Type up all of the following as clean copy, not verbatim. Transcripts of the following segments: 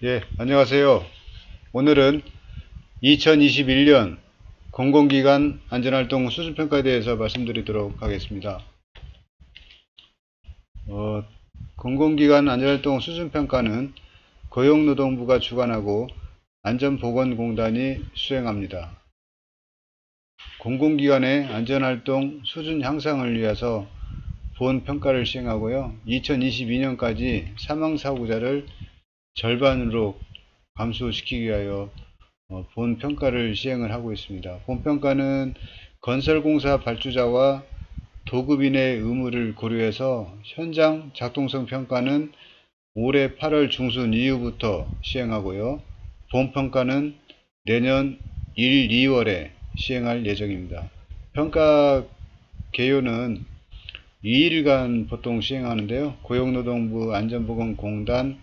예, 안녕하세요. 오늘은 2021년 공공기관 안전활동 수준평가에 대해서 말씀드리도록 하겠습니다. 공공기관 안전활동 수준평가는 고용노동부가 주관하고 안전보건공단이 수행합니다. 공공기관의 안전활동 수준 향상을 위해서 본평가를 시행하고요. 2022년까지 사망사고자를 절반으로 감소시키기 위하여 본평가를 시행을 하고 있습니다. 본평가는 건설공사 발주자와 도급인의 의무를 고려해서 현장 작동성 평가는 올해 8월 중순 이후부터 시행하고요. 본평가는 내년 1, 2월에 시행할 예정입니다. 평가 개요는 2일간 보통 시행하는데요. 고용노동부 안전보건공단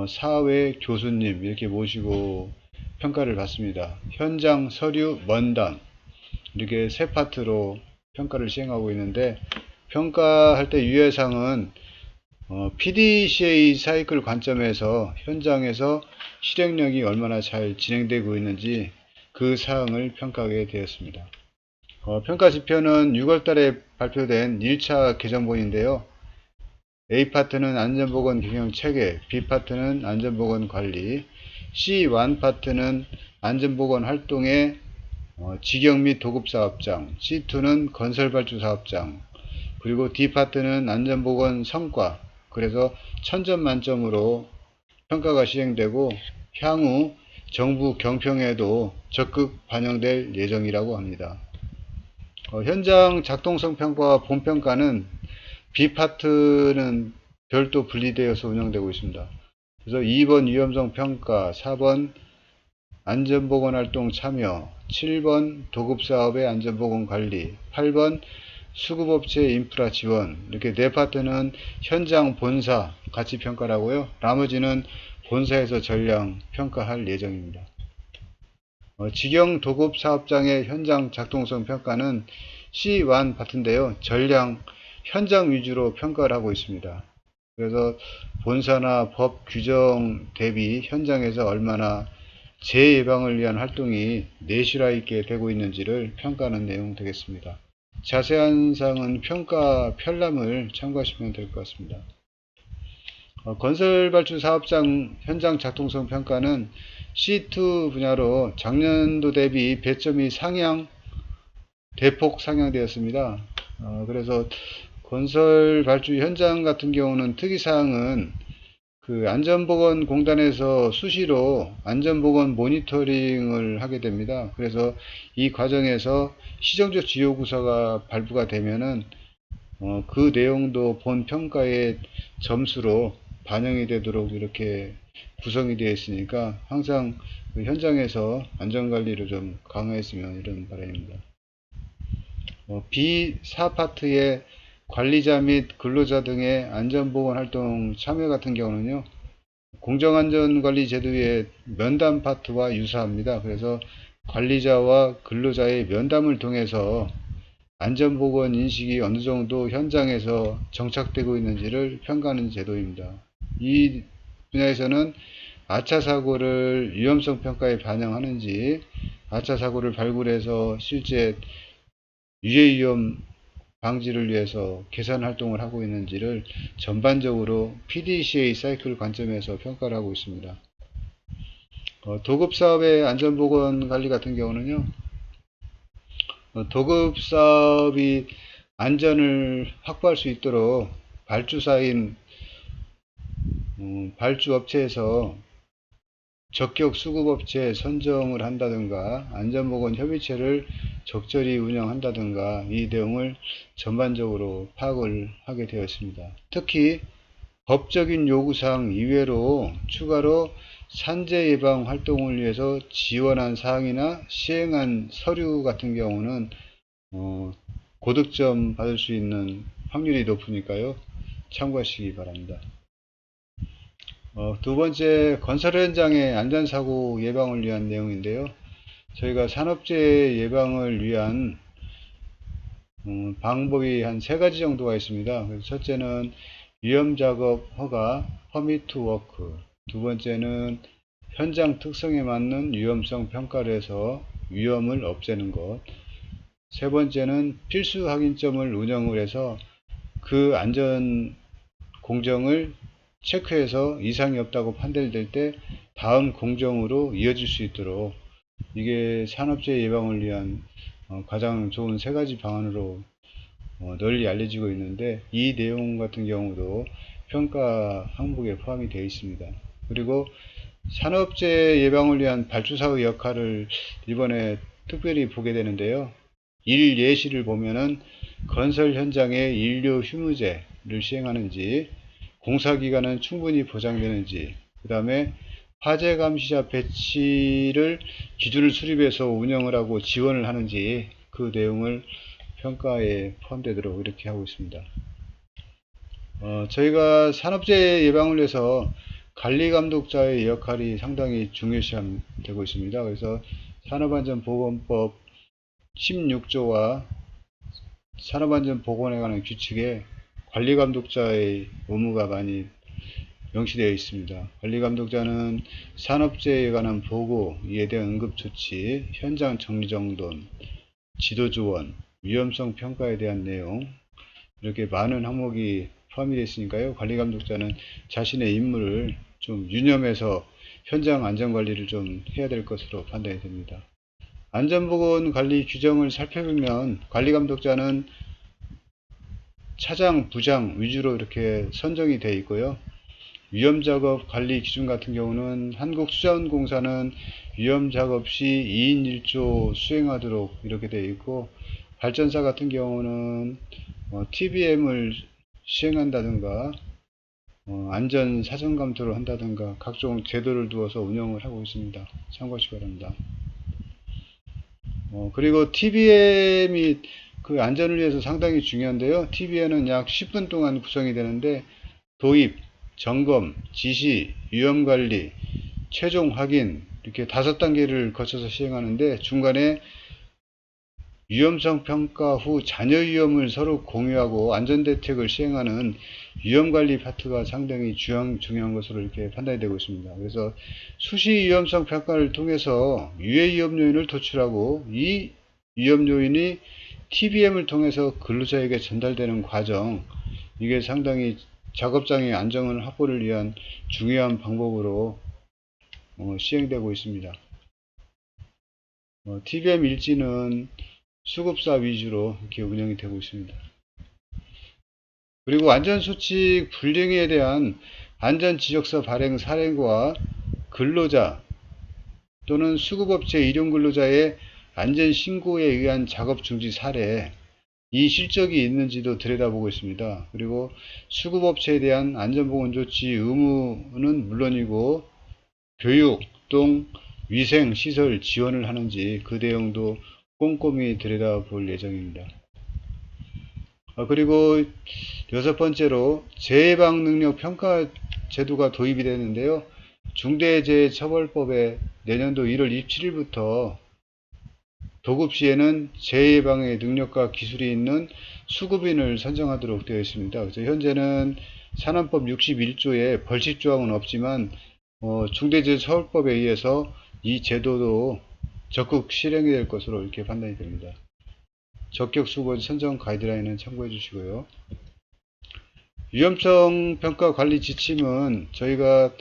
사회 교수님 이렇게 모시고 평가를 받습니다. 현장 서류 면담 이렇게 세 파트로 평가를 시행하고 있는데, 평가할 때 유의사항은 PDCA 사이클 관점에서 현장에서 실행력이 얼마나 잘 진행되고 있는지 그 사항을 평가하게 되었습니다. 평가 지표는 6월달에 발표된 1차 개정본인데요. A파트는 안전보건 경영체계, B파트는 안전보건 관리, C1 파트는 안전보건 활동의 직영 및 도급사업장, C2는 건설발주사업장, 그리고 D파트는 안전보건 성과, 그래서 1000점 만점으로 평가가 시행되고 향후 정부 경평에도 적극 반영될 예정이라고 합니다. 현장 작동성 평가와 본평가는 B파트는 별도 분리되어서 운영되고 있습니다. 그래서 2번 위험성 평가, 4번 안전보건활동 참여, 7번 도급사업의 안전보건 관리, 8번 수급업체 인프라 지원, 이렇게 네 파트는 현장 본사 같이 평가를 하고요. 나머지는 본사에서 전량 평가할 예정입니다. 직영 도급사업장의 현장 작동성 평가는 C1 파트인데요. 전량 현장 위주로 평가를 하고 있습니다. 그래서 본사나 법 규정 대비 현장에서 얼마나 재예방을 위한 활동이 내실화 있게 되고 있는지를 평가하는 내용 되겠습니다. 자세한 사항은 평가 편람을 참고하시면 될 것 같습니다. 건설발주 사업장 현장 작동성 평가는 C2 분야로 작년도 대비 배점이 대폭 상향되었습니다. 그래서 건설발주 현장 같은 경우는 특이사항은 안전보건공단에서 수시로 안전보건 모니터링을 하게 됩니다. 그래서 이 과정에서 시정적 지효구사가 발부가 되면은 그 내용도 본 평가의 점수로 반영이 되도록 이렇게 구성이 되어 있으니까 항상 현장에서 안전관리를 좀 강화했으면 이런 바람입니다. B4파트의 관리자 및 근로자 등의 안전보건활동 참여 같은 경우는요, 공정안전관리 제도의 면담 파트와 유사합니다. 그래서 관리자와 근로자의 면담을 통해서 안전보건 인식이 어느 정도 현장에서 정착되고 있는지를 평가하는 제도입니다. 이 분야에서는 아차 사고를 위험성 평가에 반영하는지, 아차 사고를 발굴해서 실제 유해 위험 방지를 위해서 개선 활동을 하고 있는지를 전반적으로 PDCA 사이클 관점에서 평가를 하고 있습니다. 도급사업의 안전보건 관리 같은 경우는요, 도급사업이 안전을 확보할 수 있도록 발주사인 발주업체에서 적격 수급업체 선정을 한다든가 안전보건 협의체를 적절히 운영한다든가 이 내용을 전반적으로 파악을 하게 되었습니다. 특히 법적인 요구사항 이외로 추가로 산재 예방 활동을 위해서 지원한 사항이나 시행한 서류 같은 경우는 고득점 받을 수 있는 확률이 높으니까요. 참고하시기 바랍니다. 두 번째, 건설 현장의 안전사고 예방을 위한 내용인데요. 저희가 산업재해 예방을 위한 방법이 한 세 가지 정도가 있습니다. 첫째는 위험작업 허가, 퍼밋 투 워크, 두 번째는 현장 특성에 맞는 위험성 평가를 해서 위험을 없애는 것. 세 번째는 필수 확인점을 운영을 해서 그 안전 공정을 체크해서 이상이 없다고 판단될 때 다음 공정으로 이어질 수 있도록, 이게 산업재해 예방을 위한 가장 좋은 세 가지 방안으로 널리 알려지고 있는데, 이 내용 같은 경우도 평가 항목에 포함이 되어 있습니다. 그리고 산업재해 예방을 위한 발주사의 역할을 이번에 특별히 보게 되는데요. 일 예시를 보면은 건설 현장에 인류 휴무제를 시행하는지, 공사기간은 충분히 보장되는지, 그 다음에 화재 감시자 배치를 기준을 수립해서 운영을 하고 지원을 하는지, 그 내용을 평가에 포함되도록 이렇게 하고 있습니다. 저희가 산업재해 예방을 위해서 관리감독자의 역할이 상당히 중요시되고 있습니다. 그래서 산업안전보건법 16조와 산업안전보건에 관한 규칙에 관리감독자의 의무가 많이 명시되어 있습니다. 관리감독자는 산업재해에 관한 보고, 이에 대한 응급조치, 현장 정리정돈, 지도조언, 위험성 평가에 대한 내용, 이렇게 많은 항목이 포함이 되어 있으니까요. 관리감독자는 자신의 임무를 좀 유념해서 현장 안전관리를 좀 해야 될 것으로 판단이 됩니다. 안전보건관리 규정을 살펴보면 관리감독자는 차장, 부장 위주로 이렇게 선정이 되어 있고요. 위험작업 관리 기준 같은 경우는 한국수자원공사는 위험작업 시 2인 1조 수행하도록 이렇게 되어 있고, 발전사 같은 경우는 TBM을 시행한다든가 안전 사전 감토를 한다든가 각종 제도를 두어서 운영을 하고 있습니다. 참고하시기 바랍니다. 그리고 TBM이 그 안전을 위해서 상당히 중요한데요. TBM은 약 10분 동안 구성이 되는데, 도입, 점검, 지시, 위험관리, 최종 확인, 이렇게 5단계를 거쳐서 시행하는데, 중간에 위험성 평가 후 잔여 위험을 서로 공유하고 안전대책을 시행하는 위험관리 파트가 상당히 중요한 것으로 이렇게 판단이 되고 있습니다. 그래서 수시 위험성 평가를 통해서 유해 위험 요인을 도출하고, 이 위험 요인이 TBM을 통해서 근로자에게 전달되는 과정, 이게 상당히 작업장의 안전 확보를 위한 중요한 방법으로 시행되고 있습니다. TBM 일지는 수급사 위주로 이렇게 운영이 되고 있습니다. 그리고 안전수칙 불행에 대한 안전지적서 발행 사례와 근로자 또는 수급업체 일용근로자의 안전신고에 의한 작업중지 사례, 이 실적이 있는지도 들여다보고 있습니다. 그리고 수급업체에 대한 안전보건조치 의무는 물론이고 교육 등 위생시설 지원을 하는지, 그 내용도 꼼꼼히 들여다볼 예정입니다. 그리고 6번째로 재해방능력 평가 제도가 도입이 되는데요. 중대재해처벌법에 내년도 1월 27일부터 도급 시에는 재해방의 능력과 기술이 있는 수급인을 선정하도록 되어 있습니다. 그래서 현재는 산안법 61조에 벌칙조항은 없지만 중대재해처벌법에 의해서 이 제도도 적극 실행이 될 것으로 이렇게 판단이 됩니다. 적격 수급 선정 가이드라인은 참고해 주시고요. 위험성 평가 관리 지침은 저희가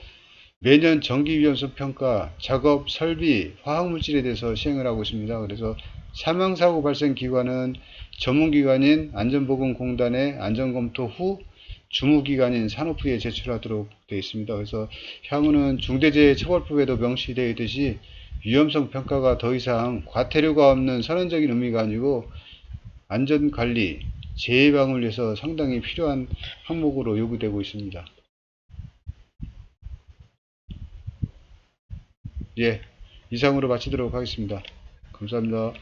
매년 정기 위험성 평가, 작업, 설비, 화학물질에 대해서 시행을 하고 있습니다. 그래서 사망사고 발생 기관은 전문기관인 안전보건공단의 안전검토 후 주무기관인 산업부에 제출하도록 되어 있습니다. 그래서 향후는 중대재해처벌법에도 명시되어 있듯이 위험성 평가가 더 이상 과태료가 없는 선언적인 의미가 아니고 안전관리, 재해방을 위해서 상당히 필요한 항목으로 요구되고 있습니다. 예, 이상으로 마치도록 하겠습니다. 감사합니다.